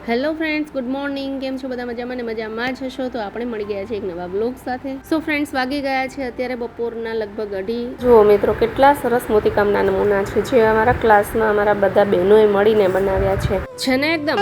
Hello friends, good morning. કેમ છો બધા? મજામાં ને મજામાં જ હશો. તો આપણે મળી ગયા છે એક નવા બ્લોગ સાથે. સો ફ્રેન્ડ્સ, વાગી ગયા છે અત્યારે બપોરના લગભગ 2:30. જુઓ મિત્રો, કેટલા સરસ મોતીકામના નમૂના છે જે અમારા ક્લાસમાં અમારા બધા બહેનોએ મળીને બનાવ્યા છે ને એકદમ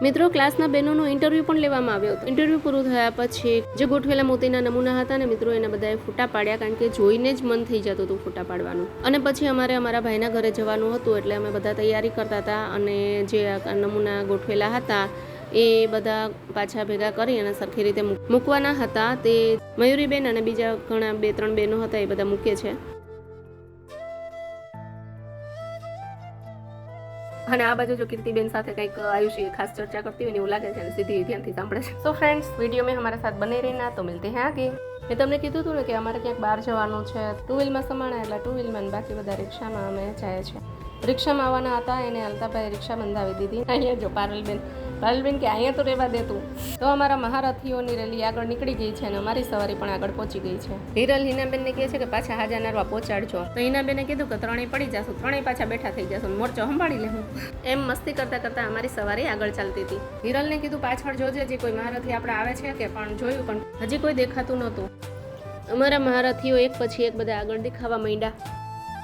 મિત્રો ક્લાસના બહેનોનો ઇન્ટરવ્યૂ પણ લેવામાં આવ્યો હતો. ઇન્ટરવ્યૂ પૂરું થયા પછી જે ગોઠવેલા મોતીના નમૂના હતા ને મિત્રો, એના બધાએ ફોટા પાડ્યા, કારણ કે જોઈને જ મન થઈ જતું હતું ફોટા પાડવાનું. અને પછી અમારે અમારા ભાઈના ઘરે જવાનું હતું, એટલે અમે બધા તૈયારી કરતા હતા અને જે નમૂના ગોઠવેલા હતા એ બધા પાછા ભેગા કરી અને સરખી રીતે મૂકવાના હતા. તે મયુરીબેન અને બીજા ઘણા 2-3 બહેનો હતા, એ બધા મૂકે છે. અને આ બાજુ જો કીર્તિબેન સાથે કંઈક આયુષી ખાસ ચર્ચા કરતી હોય ને એવું લાગે છે, અને સીધી ધ્યાનથી સાંભળે છે. સો ફ્રેન્ડ્સ, વિડીયો में हमारे साथ बने रहना, तो मिलते हैं आगे. મેં તમને કીધું હતું ને કે અમારે ક્યાંક બહાર જવાનું છે. 2 વ્હીલમાં સમાણા એટલે 2 વ્હીલમાં, બાકી બધા રિક્ષામાં અમે જાય છે. રિક્ષામાં આવવાના હતા, એને અલ્તાભાઈ રિક્ષા બંધાવી દીધી. અહીંયા જો પારુલબેન કે અહીંયા તો રહેવા દેતું. તો અમારા મહારથીઓની રેલી આગળ નીકળી ગઈ છે અને અમારી સવારી પણ આગળ પહોંચી ગઈ છે. હિરલ હિનાબેનને કહે છે કે પાછા હાજા નરવા પહોંચાડજો. તો હિનાબેને કીધું કે 3 પડી જશું, 3 પાછા બેઠા થઈ જશું, મોરચો સંભાળી લેવું. એમ મસ્તી કરતા કરતા અમારી સવારી આગળ ચાલતી હતી. હિરલને કીધું પાછળ જોજે જે કોઈ મહારથી આપણે આવે છે કે, પણ જોયું પણ હજી કોઈ દેખાતું નહોતું. અમારા મહારથીઓ એક પછી એક બધા આગળ દેખાવા માંડ્યા.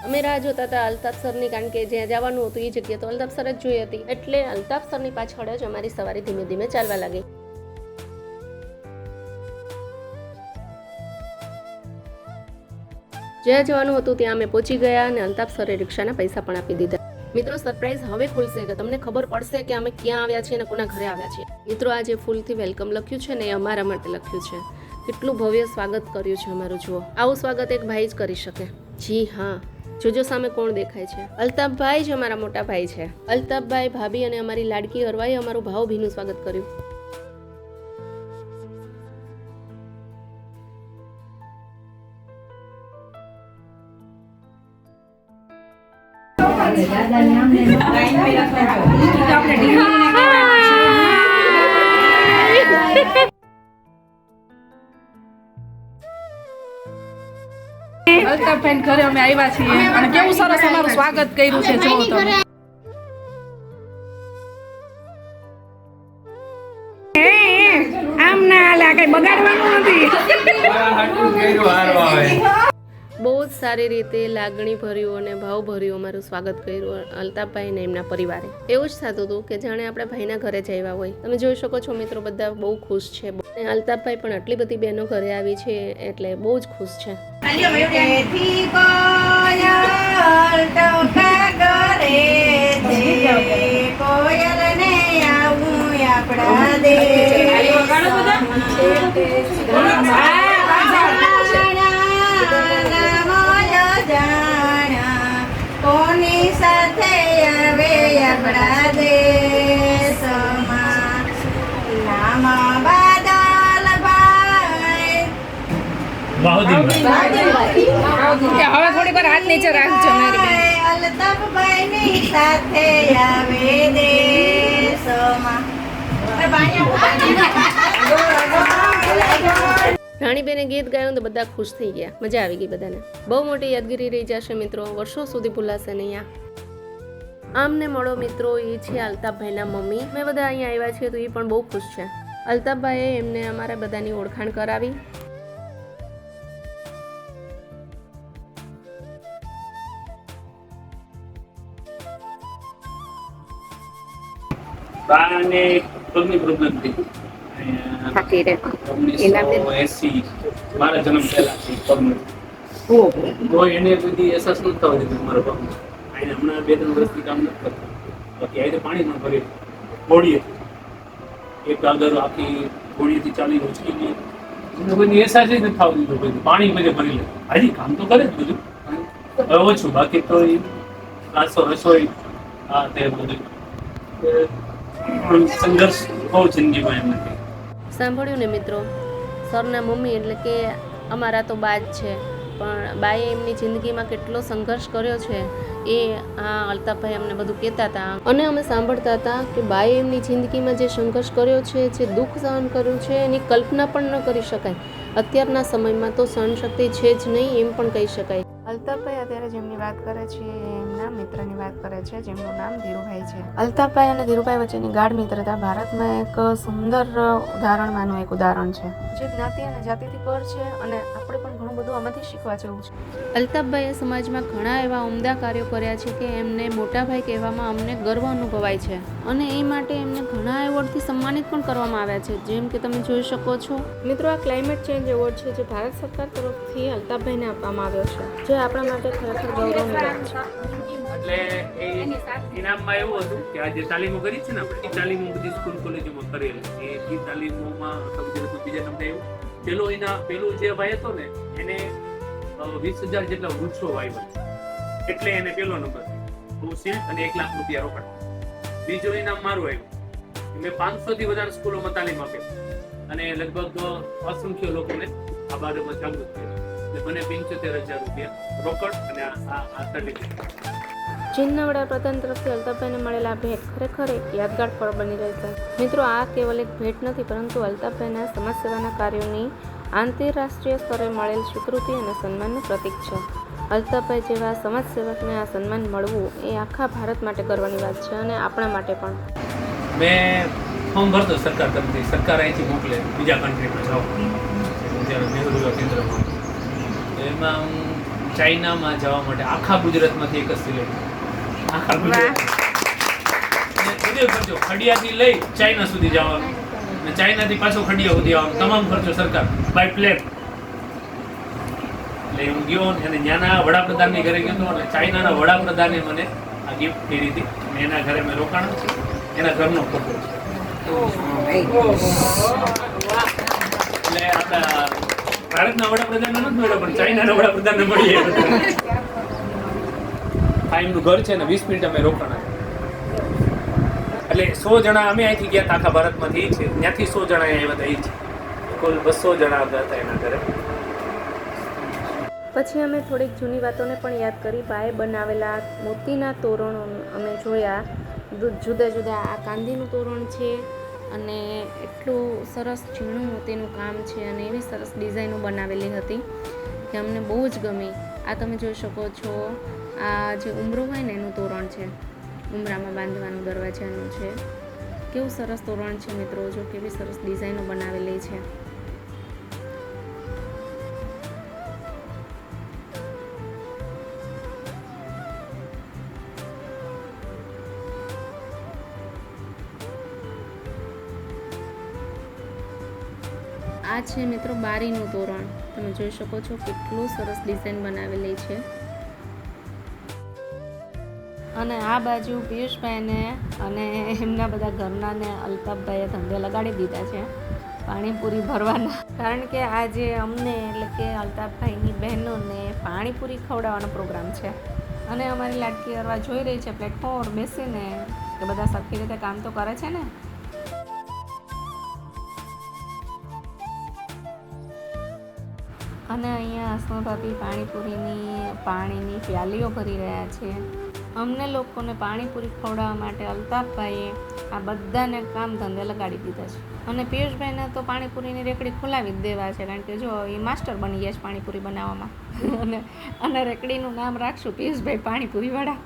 અમે રાહ જોતા હતા અલ્તાફ સરની, કારણ કે જ્યાં જવાનું હતું એ જગ્યા તો અલ્તાફ સર જ જોઈ હતી, એટલે અલ્તાફ સરની પાછળ જ અમારી સવારી ધીમે ધીમે ચાલવા લાગી. જ્યાં જવાનું હતું ત્યાં અમે પહોંચી ગયા અને અલ્તાફ સરે રિક્ષાના પૈસા પણ આપી દીધા. મિત્રો, સરપ્રાઈઝ હવે ખુલશે કે તમને ખબર પડશે કે અમે ક્યાં આવ્યા છીએ અને કોના ઘરે આવ્યા છીએ. મિત્રો, આ જે ફૂલથી વેલકમ લખ્યું છે ને, એ અમારા માટે લખ્યું છે. કેટલું ભવ્ય સ્વાગત કર્યું છે અમારું. જુઓ, આવું સ્વાગત એક ભાઈ જ કરી શકે. જી હા, જોજો સામે કોણ દેખાય છે. અલ્તાફભાઈ જ અમારા મોટા ભાઈ છે. અલ્તાફભાઈ, ભાભી અને અમારી લાડકી અરવાએ અમારું ભાવભીનું સ્વાગત કર્યું. અલ્તાફભાઈ ઘરે અમે આવ્યા છીએ અને કેવું સરસ અમારું સ્વાગત કર્યું છે. જો તમે આમ ના હાલે, કઈ બગાડવાનું નથી. બહુ જ સારી રીતે લાગણી ભર્યું અને ભાવ ભર્યું અમારું સ્વાગત કર્યું અલ્તાફભાઈ ને એમના પરિવારે. એવું જ થતું હતું કે જાણે આપણે ભાઈના ઘરે જ આવ્યા હોય. તમે જોઈ શકો છો મિત્રો, બધા બહુ ખુશ છે. અલ્તાફભાઈ પણ આટલી બધી બહેનો ઘરે આવી છે એટલે બહુ જ ખુશ છે. કોની સાથે આવે આપણા દેશમાં નામ બાદલભાઈ. હવે થોડીક વાર હાથ નીચે રાખજો. અલ્તાફભાઈ ની સાથે આવે દેશમાં. રાણીબેને ગીત ગાયું તો બધા ખુશ થઈ ગયા. મજા આવી ગઈ બધાને. બહુ મોટી યાદગીરી રહી જશે મિત્રો, વર્ષો સુધી ભૂલાશે નહીં. આમને મળો મિત્રો, એ છે અલ્તાફભાઈના મમ્મી. મેં બધા અહીંયા આવ્યા છીએ તો એ પણ બહુ ખુશ છે. અલ્તાફભાઈએ એમને અમારા બધાની ઓળખાણ કરાવી. મારા જન્મ પહેલા એને બધી અહેસાસ નથી થવા દીધું મારા બાપ. હમણાં 2-3 વર્ષથી કામ નથી કરતા. બાકી આ પાણી ન ભરે હોડીએ એક ગાગર આખી હોડીએથી ચાલી ઉચકી ગઈ. એને બધી અહેસાસ જ નથી થવા દીધો. બધું પાણી બધે ભરી લે. હજી કામ તો કરે જ બધું, હવે ઓછું. બાકી તો રાસો રસોઈ આ તે બધું સંઘર્ષ બહુ જિંદગીમાં એમ નથી. સાંભળ્યું ને મિત્રો, સરના મમ્મી એટલે કે અમારા તો બા જ છે, પણ બાએ એમની જિંદગીમાં કેટલો સંઘર્ષ કર્યો છે એ આ અલ્તાફભાઈ અમને બધું કહેતા હતા. અને અમે સાંભળતા હતા કે બાએ એમની જિંદગીમાં જે સંઘર્ષ કર્યો છે, જે દુઃખ સહન કર્યું છે, એની કલ્પના પણ ન કરી શકાય. અત્યારના સમયમાં તો સહનશક્તિ છે જ નહીં એમ પણ કહી શકાય. અલ્તાફભાઈ અત્યારે જેમની વાત કરે છે એ એમના મિત્રની વાત કરે છે જેમનું નામ ધીરુભાઈ છે. અલ્તાફભાઈ અને ધીરુભાઈ વચ્ચેની ગાઢ મિત્રતા ભારતમાં એક સુંદર ઉદાહરણમાંનું એક ઉદાહરણ છે જે જ્ઞાતિ અને જાતિથી પર છે અને આપણે પણ ઘણું બધું આમાંથી શીખવા જેવું છે. અલ્તાફભાઈએ સમાજમાં ઘણા એવા ઉમદા કાર્યો કર્યા છે કે એમને મોટાભાઈ કહેવામાં અમને ગર્વ અનુભવાય છે અને એ માટે એમને ઘણા એવોર્ડથી સન્માનિત પણ કરવામાં આવ્યા છે, જેમ કે તમે જોઈ શકો છો. મિત્રો, આ ક્લાઇમેટ ચેન્જ એવોર્ડ છે જે ભારત સરકાર તરફથી અલ્તાફભાઈને આપવામાં આવ્યો છે, જે આપણા માટે ખરેખર ગૌરવની વાત છે. એટલે એ ઇનામમાં એવું હતું કે આ જે તાલીમો કરી છે ને આપણે, એ તાલીમો બધી સ્કૂલ કોલેજોમાં કરેલી. એ તાલીમોમાં બીજા નંબરે આવ્યું. પેલું જે ભાઈ હતો ને એને 20,000 જેટલા વૃક્ષો વાવ્યા, એટલે એને પેલો નંબર શિલ્ડ અને 1 લાખ રૂપિયા રોકડ. બીજો ઇનામ મારું આવ્યું. મેં 500 થી વધારે સ્કૂલોમાં તાલીમ આપી અને લગભગ અસંખ્ય લોકોને આ બાબતમાં જાગૃત કર્યા. મને 75,000 રૂપિયા રોકડ અને આ સર્ટિફિકેટ. ચીનના વડાપ્રધાન તરફથી અલ્તાફભાઈને મળેલા ભેટ ખરેખર એક યાદગાર પળ બની રહેશે. મિત્રો, આ કેવલ એક ભેટ નથી, પરંતુ અલ્તાફભાઈના સમાજ સેવાના કાર્યોની આંતરરાષ્ટ્રીય સ્તરે મળેલ સ્વીકૃતિ અને સન્માનનું પ્રતીક છે. અલ્તાફભાઈ જેવા સમાજ સેવકને આ સન્માન મળવું એ આખા ભારત માટે ગર્વની વાત છે અને આપણા માટે પણ. મેં ફોર્મ ભરતો સરકાર તરફથી, સરકાર અહીંથી મોકલે બીજા કન્ટ્રીમાં જાઓ, જ્યારે નહેરુ યુવા કેન્દ્રમાં. એમાં હું ચાઇનામાં જવા માટે આખા ગુજરાતમાંથી એક જ સિલેક્ટ. આખા ગુજરાત ખર્ચો ખડિયાથી લઈ ચાઇના સુધી જવાનું અને ચાઇનાથી પાછો ખડિયા સુધી આવવાનું, તમામ ખર્ચો સરકાર બાય પ્લેન. એટલે હું ગયો અને ત્યાંના વડાપ્રધાનની ઘરે ગયો હતો અને ચાઇનાના વડાપ્રધાને મને આ ગિફ્ટ કરી હતી. અને એના ઘરે મેં રોકાણ, એના ઘરનો ફોટો છે. એટલે આપણા ભારતના વડાપ્રધાનને નથી મળ્યો પણ ચાઇનાના વડાપ્રધાનને મળી. આ એમનું ઘર છે ને 20 મિનિટ અમે રોકાણ. એટલે 100 જણા અમે અહીંથી ગયા આખા ભારતમાંથી, છે ત્યાંથી 100 જણા આવ્યા હતા. એ છે કુલ 200 જણા આવ્યા હતા એના ઘરે. પછી અમે થોડીક જૂની વાતોને પણ યાદ કરી. ભાઈ બનાવેલા મોતીના તોરણો અમે જોયા. જુદા જુદા આ કાંદીનું તોરણ છે અને એટલું સરસ ઝીણું મોતીનું કામ છે અને એવી સરસ ડિઝાઇનો બનાવેલી હતી કે અમને બહુ જ ગમી. આ તમે જોઈ શકો છો, આ જે ઉમરો હોય ને એનું તોરણ છે, ઉમરામાં બાંધવાનું દરવાજાનું છે. કેવું સરસ તોરણ છે મિત્રો, જો કેવી સરસ ડિઝાઇનો બનાવેલી છે. આ છે મિત્રો બારીનું તોરણ. તમે જોઈ શકો છો કેટલું સરસ ડિઝાઇન બનાવેલી છે. અને આ બાજુ પિયુષભાઈને અને એમના બધા ઘરનાને અલ્તાફભાઈએ ધંધે લગાડી દીધા છે પાણીપુરી ભરવાના. કારણ કે આજે અમને એટલે કે અલ્તાફભાઈની બહેનોને પાણીપુરી ખવડાવવાનો પ્રોગ્રામ છે અને અમારી લાડકી અરવા જોઈ રહી છે પ્લેટફોર્મ પર બેસીને કે બધા સરખી રીતે કામ તો કરે છે ને. અને અહીંયા આસમા ભાભી પાણીની પ્યાલીઓ ભરી રહ્યા છે. અમને લોકોને પાણીપુરી ખવડાવવા માટે અલ્તાફભાઈએ આ બધાને કામ ધંધે લગાડી દીધા છે. અને પિયુષભાઈને તો પાણીપુરીની રેકડી ખોલાવી જ દેવા છે, કારણ કે જો એ માસ્ટર બની ગયા છે પાણીપુરી બનાવવામાં. અને રેકડીનું નામ રાખશું પિયુષભાઈ પાણીપુરીવાળા.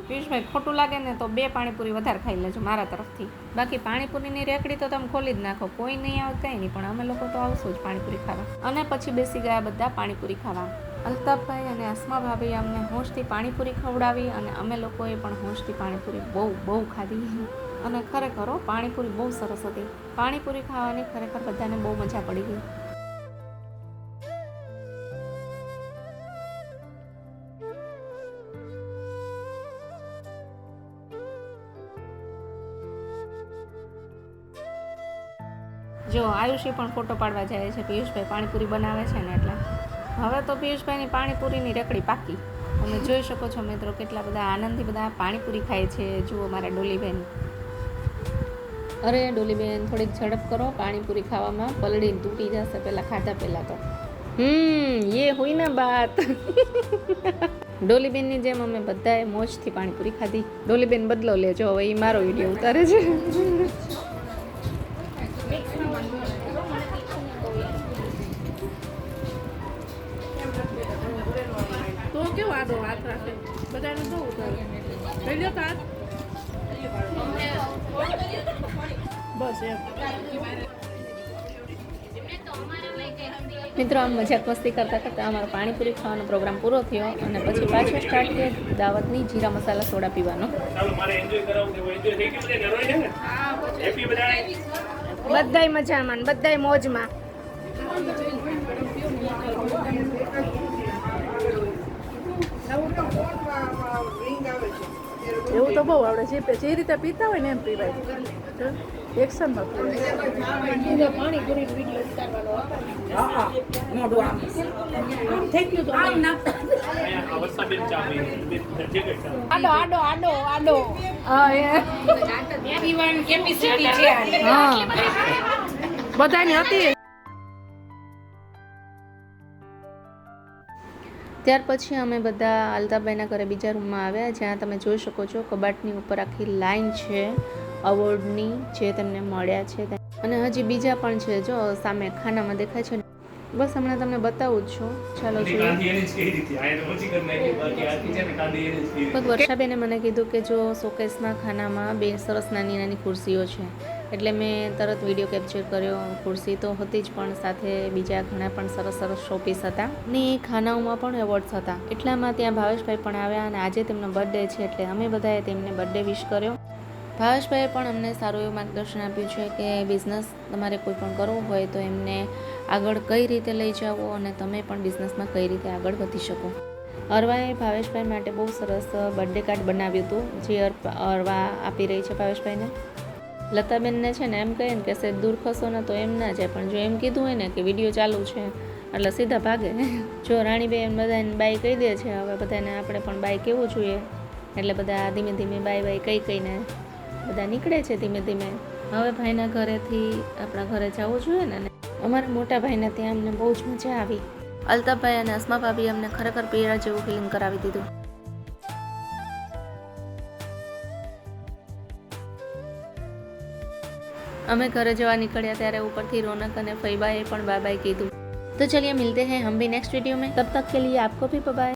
પિયુષભાઈ ખોટું લાગે ને તો 2 પાણીપુરી વધારે ખાઈ લેજો મારા તરફથી. બાકી પાણીપુરીની રેકડી તો તમે ખોલી જ નાખો, કોઈ નહીં આવે કંઈ નહીં, પણ અમે લોકો તો આવશું જ પાણીપુરી ખાવા. અને પછી બેસી ગયા બધા પાણીપુરી ખાવા. અલ્તાફભાઈ અને આસમા ભાભી અમને હોંશથી પાણીપુરી ખવડાવી અને અમે લોકોએ પણ હોંશથી પાણીપુરી બહુ ખાધી. અને ખરેખર પાણીપુરી બહુ સરસ હતી. પાણીપુરી ખાવાની ખરેખર બધાને બહુ મજા પડી ગઈ. જો આયુષી પણ ફોટો પાડવા જાય છે. પિયુષભાઈ પાણીપુરી બનાવે છે ને એટલે હવે તો પિયુષભાઈની પાણીપુરીની રેકડી પાકી. તમે જોઈ શકો છો મિત્રો કેટલા બધા આનંદથી બધા પાણીપુરી ખાય છે. જુઓ મારા ડોલીબેન. અરે ડોલીબેન થોડીક ઝડપ કરો, પાણીપુરી ખાવામાં પલળીને તૂટી જશે પહેલાં ખાધા પહેલાં તો. યે હુઈ ના બાત. ડોલીબેનની જેમ અમે બધાએ મોજથી પાણીપુરી ખાધી. ડોલીબેન બદલો લેજો, હવે એ મારો વિડીયો ઉતારે છે. તો કેવો આડો હાથ રાખે બધાને બહુ ઉતારે લઈ લો તાર બસ એમ મિત્રો આમ મજાક મસ્તી કરતાં કરતાં અમારો પાણીપુરી ખાવાનો પ્રોગ્રામ પૂરો થયો અને પછી પાછો સ્ટાર્ટ થયો દાવતની જીરા મસાલા સોડા પીવાનો. ચાલો મારે એન્જોય કરાવવું છે એન્જોય થઈ ગયું બધા ઘરે છે ને હેપી બધા બધાય મજામાં ને બધાય મોજમાં. એવું તો બહુ આવડે છે જે રીતે પીતા હોય ને એમ પીવાય એક્શનમાં પીવાય પાણીપુરી વિડીયો ઉતારવાનો મોઢું આમ થઈ ગયું તો અહીંયા વરસાદબેન ચા પી જે કઈ ચા આડો આડો આડો આડો હા બધાની હતી. ત્યાર પછી અમે બધા અલ્તાભાઈના ઘરે બીજા રૂમમાં આવ્યા જ્યાં તમે જોઈ શકો છો કબાટની ઉપર આખી લાઈન છે અવોર્ડની જે તેમને મળ્યા છે અને હજી બીજા પણ છે જો સામે ખાનામાં દેખાય છે. બસ હમણાં તમને બતાવું જ છું. ચાલો જોઈએ. લગભગ વર્ષાબેને મને કીધું કે જો શોકેસમાં ખાનામાં બે સરસ નાની નાની ખુરશીઓ છે એટલે મેં તરત વિડીયો કેપ્ચર કર્યો. ખુરશી તો હતી જ પણ સાથે બીજા ઘણા પણ સરસ સરસ શોપીસ હતા ને ખાનાઓમાં પણ એવોર્ડ્સ હતા. એટલામાં ત્યાં ભાવેશભાઈ પણ આવ્યા અને આજે તેમનો બર્થડે છે એટલે અમે બધાએ તેમને બર્થડે વિશ કર્યો. ભાવેશભાઈએ પણ અમને સારું એવું માર્ગદર્શન આપ્યું છે કે બિઝનેસ તમારે કોઈ પણ કરવું હોય તો એમને આગળ કઈ રીતે લઈ જાવો અને તમે પણ બિઝનેસમાં કઈ રીતે આગળ વધી શકો. અરવાએ ભાવેશભાઈ માટે બહુ સરસ બર્થડે કાર્ડ બનાવ્યું હતું જે અરવા આપી રહી છે ભાવેશભાઈને. લતાબેનને છે ને એમ કહે ને કે સેજ દૂર ખસો ને તો એમ ના જાય પણ જો એમ કીધું હોય ને કે વિડીયો ચાલુ છે એટલે સીધા ભાગે. જો રાણીબેન બધાને બાય કહી દે છે હવે બધાને આપણે પણ બાય કહેવું જોઈએ એટલે બધા ધીમે ધીમે બાય બાય કહીને બધા નીકળે છે ધીમે ધીમે. હવે ભાઈના ઘરેથી આપણા ઘરે જવું જોઈએ ને અમારા મોટા ભાઈને ત્યાં અમને બહુ જ મજા આવી. અલ્તાભાઈ અને અસ્મા ભાભી અમને ખરેખર પિયર જેવું ફિલિંગ કરાવી દીધું. અમે ઘરે જવા નીકળ્યા ત્યારે ઉપરથી રોનક અને ફૈબાએ પણ બાય બાય કીધું. तो चलिए मिलते हैं हम भी नेक्स्ट वीडियो में. तब तक के लिए आपको भी बाय.